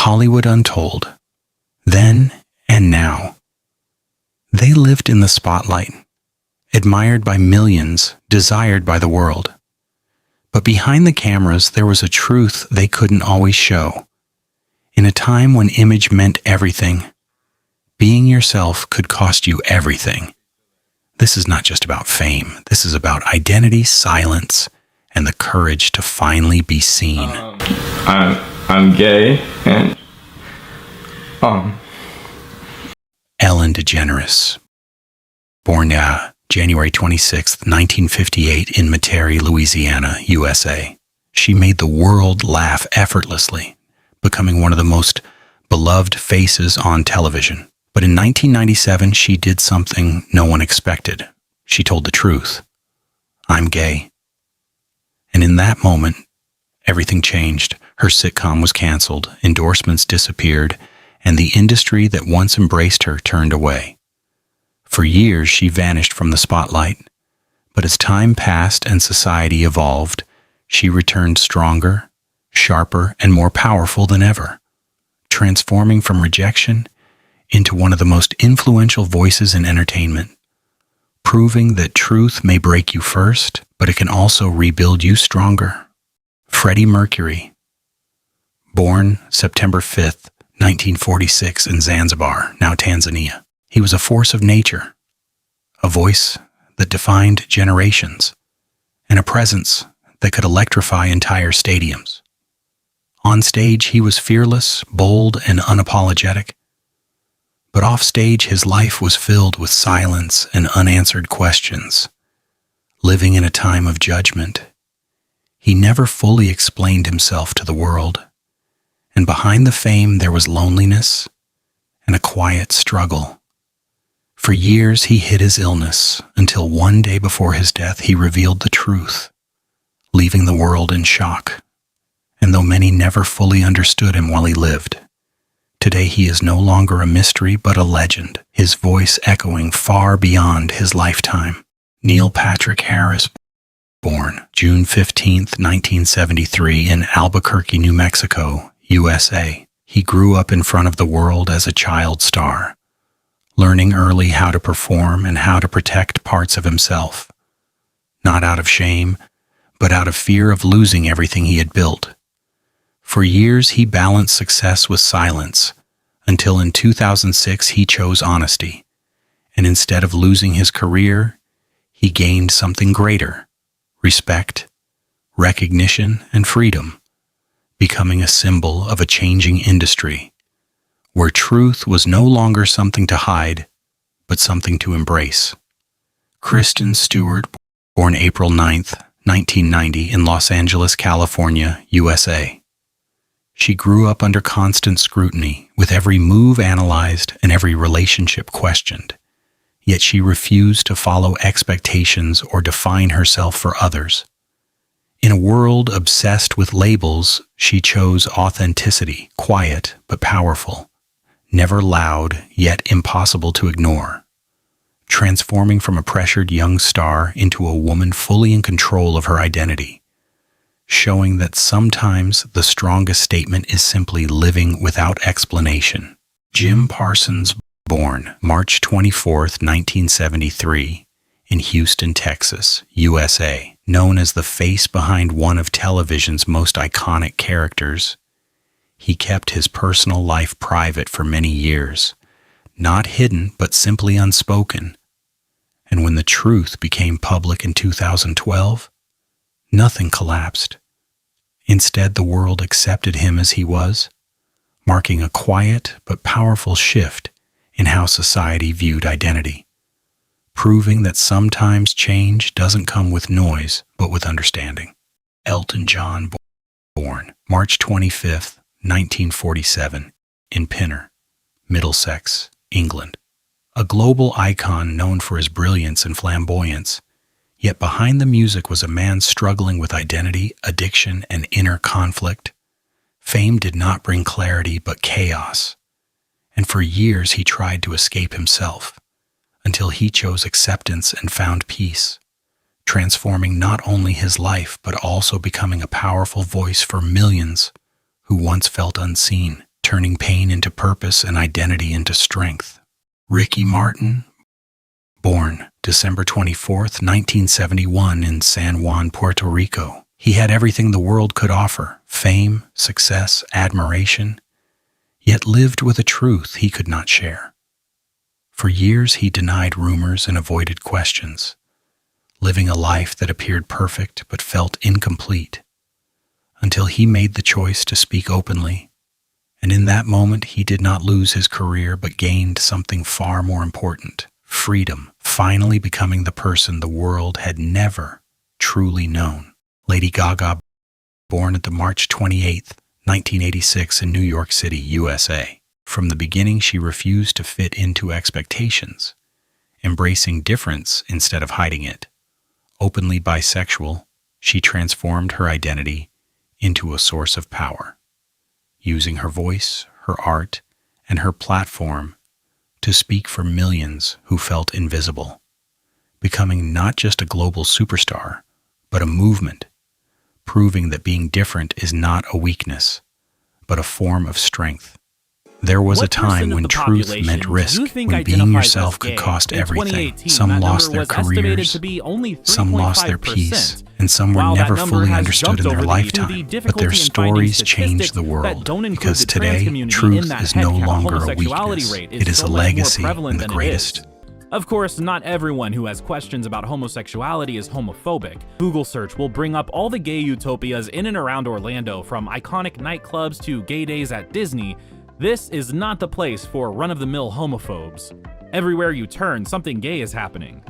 Hollywood Untold, then and now. They lived in the spotlight, admired by millions, desired by the world. But behind the cameras there was a truth they couldn't always show. In a time when image meant everything, being yourself could cost you everything. This is not just about fame. This is about identity, silence, and the courage to finally be seen. I'm gay, and Ellen DeGeneres, born January 26, 1958 in Metairie, Louisiana, USA. She made the world laugh effortlessly, becoming one of the most beloved faces on television. But in 1997, she did something no one expected. She told the truth. I'm gay. And in that moment, everything changed. Her sitcom was canceled, endorsements disappeared, and the industry that once embraced her turned away. For years, she vanished from the spotlight. But as time passed and society evolved, she returned stronger, sharper, and more powerful than ever, transforming from rejection into one of the most influential voices in entertainment, proving that truth may break you first, but it can also rebuild you stronger. Freddie Mercury, born September 5th, 1946 in Zanzibar, now Tanzania. He was a force of nature, a voice that defined generations, and a presence that could electrify entire stadiums. On stage, he was fearless, bold, and unapologetic. But off stage, his life was filled with silence and unanswered questions. Living in a time of judgment, he never fully explained himself to the world. And behind the fame, there was loneliness and a quiet struggle. For years, he hid his illness until one day before his death, he revealed the truth, leaving the world in shock. And though many never fully understood him while he lived, today he is no longer a mystery but a legend, his voice echoing far beyond his lifetime. Neil Patrick Harris, born June 15, 1973 in Albuquerque, New Mexico, USA. He grew up in front of the world as a child star, learning early how to perform and how to protect parts of himself, not out of shame, but out of fear of losing everything he had built. For years, he balanced success with silence, until in 2006 he chose honesty, and instead of losing his career, he gained something greater: respect, recognition, and freedom, becoming a symbol of a changing industry, where truth was no longer something to hide, but something to embrace. Kristen Stewart, born April 9th, 1990 in Los Angeles, California, USA. She grew up under constant scrutiny, with every move analyzed and every relationship questioned. Yet she refused to follow expectations or define herself for others. In a world obsessed with labels, she chose authenticity, quiet but powerful, never loud yet impossible to ignore, transforming from a pressured young star into a woman fully in control of her identity, showing that sometimes the strongest statement is simply living without explanation. Jim Parsons, born March 24, 1973, in Houston, Texas, USA, known as the face behind one of television's most iconic characters. He kept his personal life private for many years, not hidden but simply unspoken. And when the truth became public in 2012, nothing collapsed. Instead, the world accepted him as he was, marking a quiet but powerful shift in how society viewed identity, proving that sometimes change doesn't come with noise, but with understanding. Elton John, born March 25th, 1947, in Pinner, Middlesex, England. A global icon known for his brilliance and flamboyance, yet behind the music was a man struggling with identity, addiction, and inner conflict. Fame did not bring clarity, but chaos. And for years he tried to escape himself, until he chose acceptance and found peace, transforming not only his life, but also becoming a powerful voice for millions who once felt unseen. turning pain into purpose and identity into strength. Ricky Martin, born December 24, 1971 in San Juan, Puerto Rico. He had everything the world could offer: fame, success, admiration, yet lived with a truth he could not share. For years he denied rumors and avoided questions, living a life that appeared perfect but felt incomplete, until he made the choice to speak openly. And in that moment, he did not lose his career but gained something far more important: freedom, finally becoming the person the world had never truly known. Lady Gaga, born at the March 28, 1986 in New York City, USA. From the beginning, she refused to fit into expectations, embracing difference instead of hiding it. Openly bisexual, she transformed her identity into a source of power, using her voice, her art, and her platform to speak for millions who felt invisible, becoming not just a global superstar, but a movement, proving that being different is not a weakness, but a form of strength. There was a time when truth meant risk, when being yourself could cost everything. Some lost their careers, some lost their peace, and some were never fully understood in their lifetime. But their stories changed the world, because today, truth is no longer a weakness. It is a legacy and the greatest. Of course, not everyone who has questions about homosexuality is homophobic. Google search will bring up all the gay utopias in and around Orlando, from iconic nightclubs to gay days at Disney. This is not the place for run-of-the-mill homophobes. Everywhere you turn, something gay is happening.